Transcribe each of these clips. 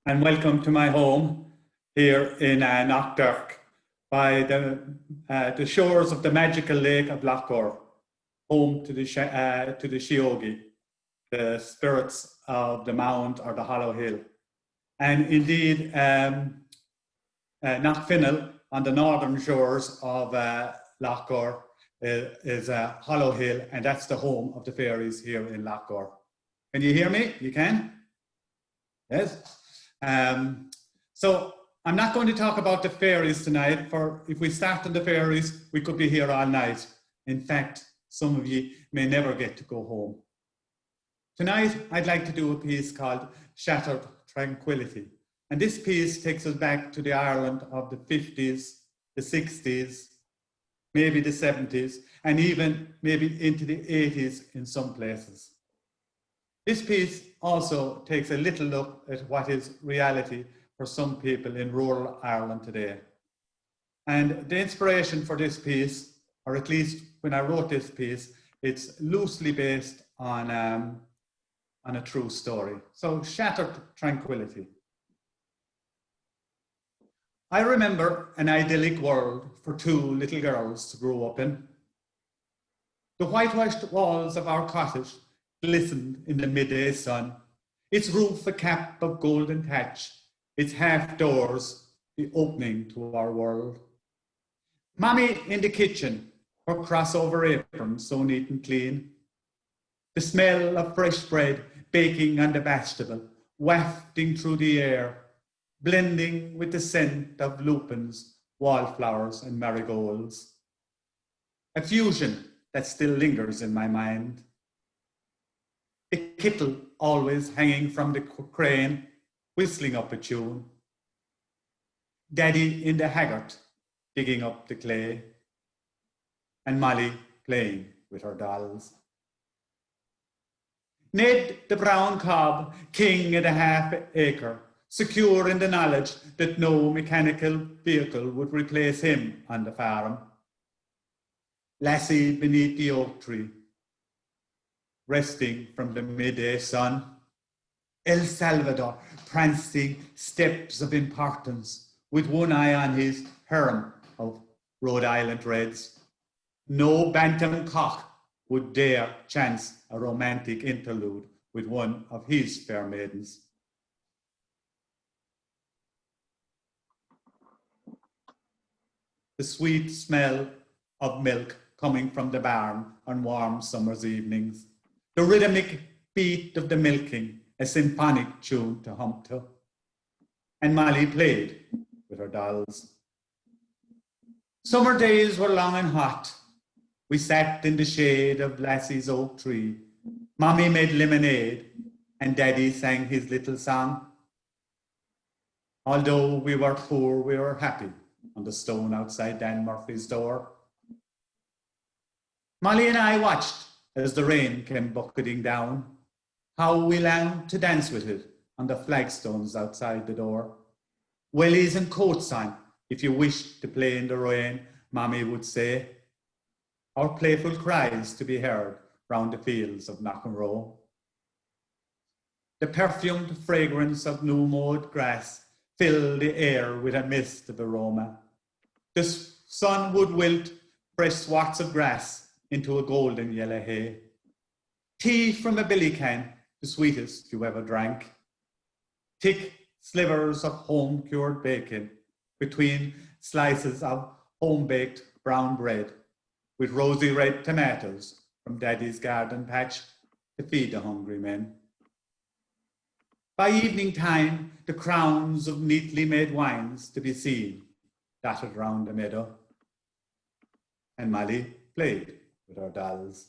and welcome to my home here in Knockturk by the shores of the magical lake of Lochgore, home to the Sheogi, the spirits of the mound or the hollow hill. And indeed, Knockfinnell on the northern shores of Lochgore is a hollow hill, and that's the home of the fairies here in Lochgore. Can you hear me? You can? Yes? So I'm not going to talk about the fairies tonight, for if we start on the fairies, we could be here all night. In fact, some of you may never get to go home. Tonight, I'd like to do a piece called Shattered Tranquility. And this piece takes us back to the Ireland of the 50s, the 60s, maybe the 70s, and even maybe into the 80s in some places. This piece also takes a little look at what is reality for some people in rural Ireland today. And the inspiration for this piece, or at least when I wrote this piece, it's loosely based on a true story. So, Shattered Tranquility. I remember an idyllic world for two little girls to grow up in. The whitewashed walls of our cottage glistened in the midday sun, its roof a cap of golden thatch, its half doors the opening to our world. Mommy in the kitchen, her crossover apron so neat and clean. The smell of fresh bread baking on the vegetable, wafting through the air, blending with the scent of lupins, wallflowers, and marigolds. A fusion that still lingers in my mind. The kettle always hanging from the crane, whistling up a tune. Daddy in the haggart, digging up the clay. And Molly playing with her dolls. Ned the brown cob, king of the half acre, secure in the knowledge that no mechanical vehicle would replace him on the farm. Lassie beneath the oak tree, resting from the midday sun. El Salvador prancing steps of importance with one eye on his harem of Rhode Island Reds. No bantam cock would dare chance a romantic interlude with one of his fair maidens. The sweet smell of milk coming from the barn on warm summer's evenings. The rhythmic beat of the milking, a symphonic tune to hum to. And Molly played with her dolls. Summer days were long and hot. We sat in the shade of Lassie's oak tree. Mommy made lemonade and Daddy sang his little song. Although we were poor, we were happy on the stone outside Dan Murphy's door. Molly and I watched as the rain came bucketing down, how we longed to dance with it on the flagstones outside the door. Wellies and coats on, if you wished to play in the rain, Mommy would say. Our playful cries to be heard round the fields of Knockenroe. The perfumed fragrance of new-mowed grass filled the air with a mist of aroma. The sun would wilt fresh swats of grass into a golden yellow hay. Tea from a billy can, the sweetest you ever drank. Thick slivers of home-cured bacon between slices of home-baked brown bread with rosy red tomatoes from Daddy's garden patch to feed the hungry men. By evening time, the crowns of neatly made wines to be seen dotted round the meadow. And Molly played with her dolls.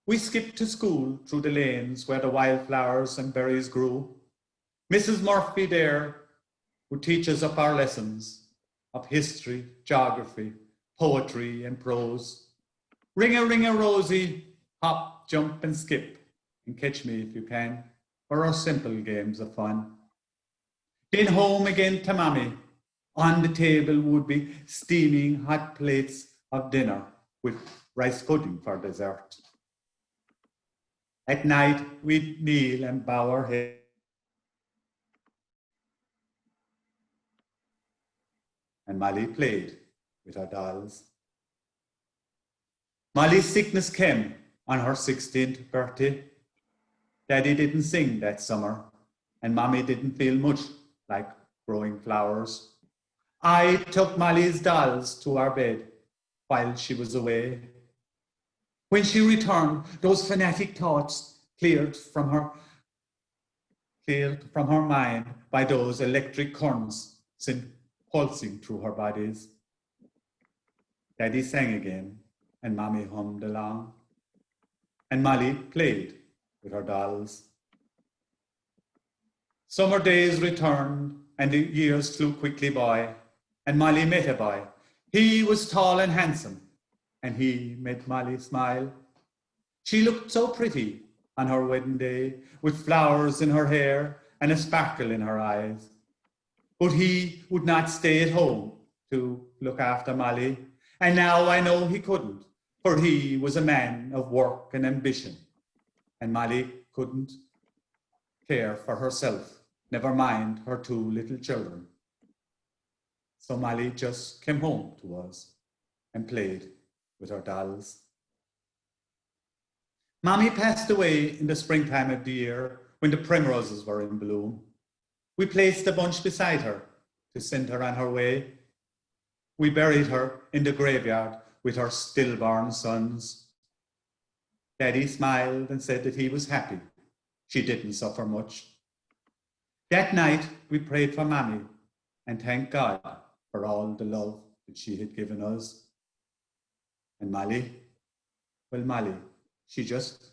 We skipped to school through the lanes where the wildflowers and berries grew. Mrs. Murphy there would teach us up our lessons of history, geography, poetry and prose. Ring a rosy, hop, jump and skip, and catch me if you can, for our simple games of fun. Then home again to Mommy. On the table would be steaming hot plates of dinner with rice pudding for dessert. At night, we'd kneel and bow our heads and Molly played with her dolls. Molly's sickness came on her 16th birthday. Daddy didn't sing that summer, and Mommy didn't feel much like growing flowers. I took Molly's dolls to our bed while she was away. When she returned, those fanatic thoughts cleared from her mind by those electric currents pulsing through her bodies. Daddy sang again, and Mommy hummed along, and Molly played with her dolls. Summer days returned, and the years flew quickly by, and Molly met a boy. He was tall and handsome, and he made Molly smile. She looked so pretty on her wedding day, with flowers in her hair and a sparkle in her eyes. But he would not stay at home to look after Molly, and now I know he couldn't, for he was a man of work and ambition, and Molly couldn't care for herself, never mind her two little children. So Molly just came home to us and played with her dolls. Mommy passed away in the springtime of the year when the primroses were in bloom. We placed a bunch beside her to send her on her way. We buried her in the graveyard with her stillborn sons. Daddy smiled and said that he was happy. She didn't suffer much. That night, we prayed for Mommy and thanked God for all the love that she had given us. And Molly, well, Molly, she just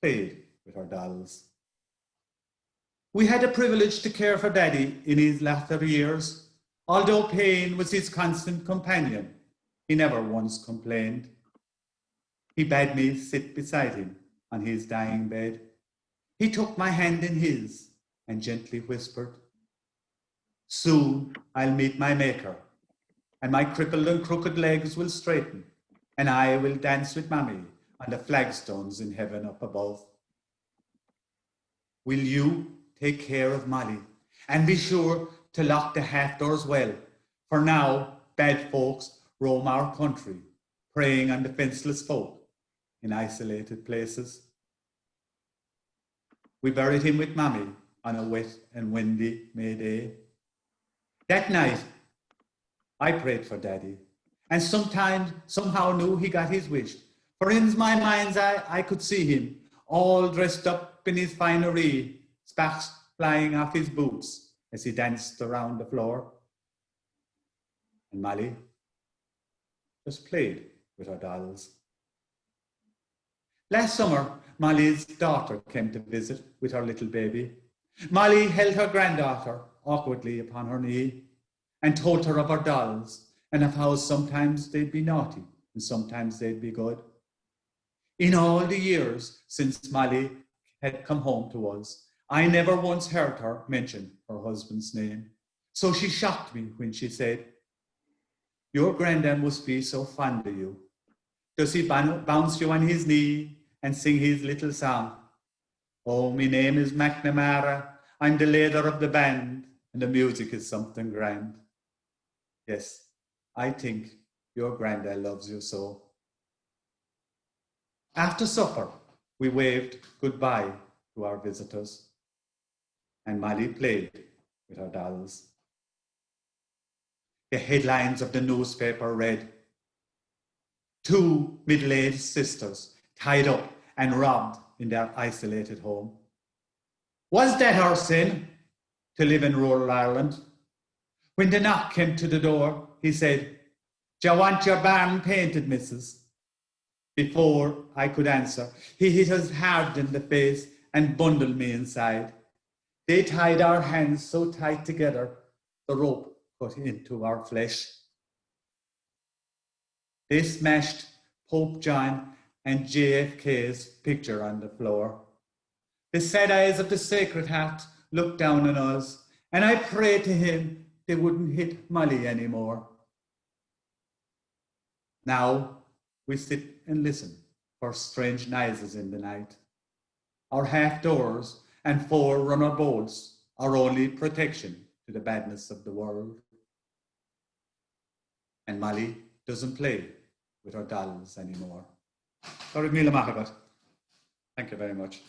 played with her dolls. We had the privilege to care for Daddy in his latter years. Although pain was his constant companion, he never once complained. He bade me sit beside him on his dying bed. He took my hand in his and gently whispered, "Soon I'll meet my maker, and my crippled and crooked legs will straighten, and I will dance with Mommy on the flagstones in heaven up above. Will you take care of Molly and be sure to lock the half doors well, for now bad folks roam our country, preying on defenseless folk in isolated places." We buried him with Mommy on a wet and windy May day. That night, I prayed for Daddy, and somehow knew he got his wish. For in my mind's eye, I could see him, all dressed up in his finery, sparks flying off his boots as he danced around the floor. And Molly just played with her dolls. Last summer, Molly's daughter came to visit with her little baby. Molly held her granddaughter awkwardly upon her knee and told her of her dolls and of how sometimes they'd be naughty and sometimes they'd be good. In all the years since Molly had come home to us, I never once heard her mention her husband's name. So she shocked me when she said, "Your granddad must be so fond of you. Does he bounce you on his knee and sing his little song? Oh, my name is McNamara. I'm the leader of the band, and the music is something grand. Yes, I think your granddad loves you so." After supper, we waved goodbye to our visitors, and Molly played with her dolls. The headlines of the newspaper read, "Two middle-aged sisters tied up and robbed in their isolated home." Was that our sin, to live in rural Ireland? When the knock came to the door, he said, "Do you want your barn painted, missus?" Before I could answer, he hit us hard in the face and bundled me inside. They tied our hands so tight together, the rope cut into our flesh. They smashed Pope John and JFK's picture on the floor. The sad eyes of the Sacred Heart looked down on us, and I prayed to him they wouldn't hit Molly anymore. Now we sit and listen for strange noises in the night. Our half doors and 4 runner bolts are only protection to the badness of the world. and Molly doesn't play with her dolls anymore. Sorry, Mila Mahabat. Thank you very much.